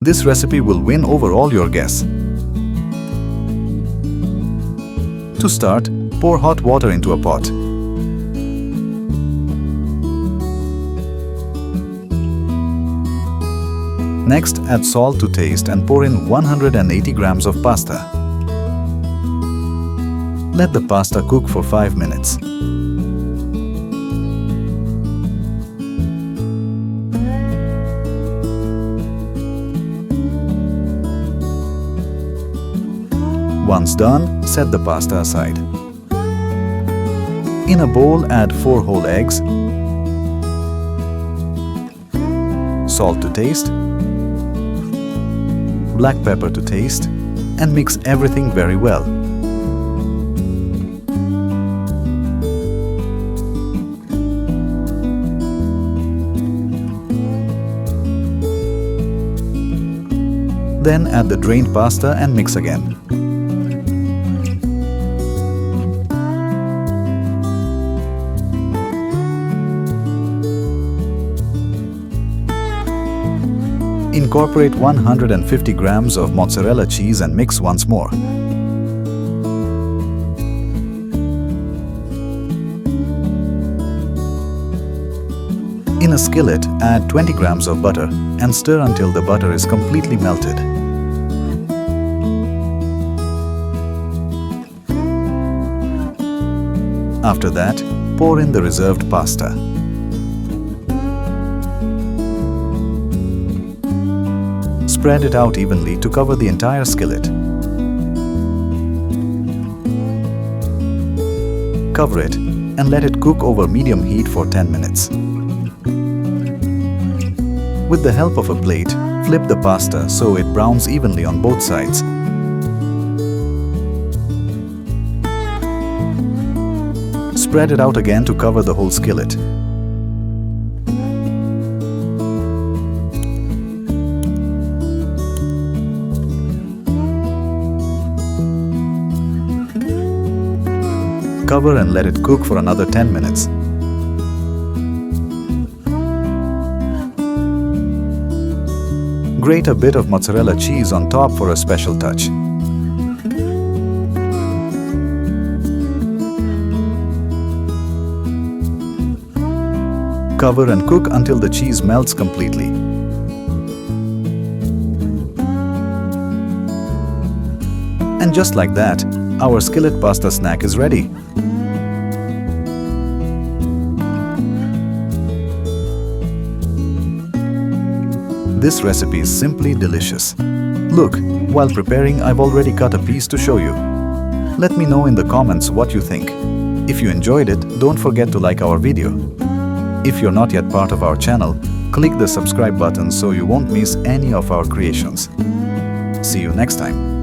This recipe will win over all your guests. To start, pour hot water into a pot. Next, add salt to taste and pour in 180 grams of pasta. Let the pasta cook for 5 minutes. Once done, set the pasta aside. In a bowl, add 4 whole eggs, salt to taste, black pepper to taste, and mix everything very well. Then add the drained pasta and mix again. Incorporate 150 grams of mozzarella cheese and mix once more. In a skillet, add 20 grams of butter and stir until the butter is completely melted. After that, pour in the reserved pasta. Spread it out evenly to cover the entire skillet. Cover it and let it cook over medium heat for 10 minutes. With the help of a plate, flip the pasta so it browns evenly on both sides. Spread it out again to cover the whole skillet. Cover and let it cook for another 10 minutes. Grate a bit of mozzarella cheese on top for a special touch. Cover and cook until the cheese melts completely. And just like that, our skillet pasta snack is ready. This recipe is simply delicious. Look, while preparing, I've already cut a piece to show you. Let me know in the comments what you think. If you enjoyed it, don't forget to like our video. If you're not yet part of our channel, click the subscribe button so you won't miss any of our creations. See you next time.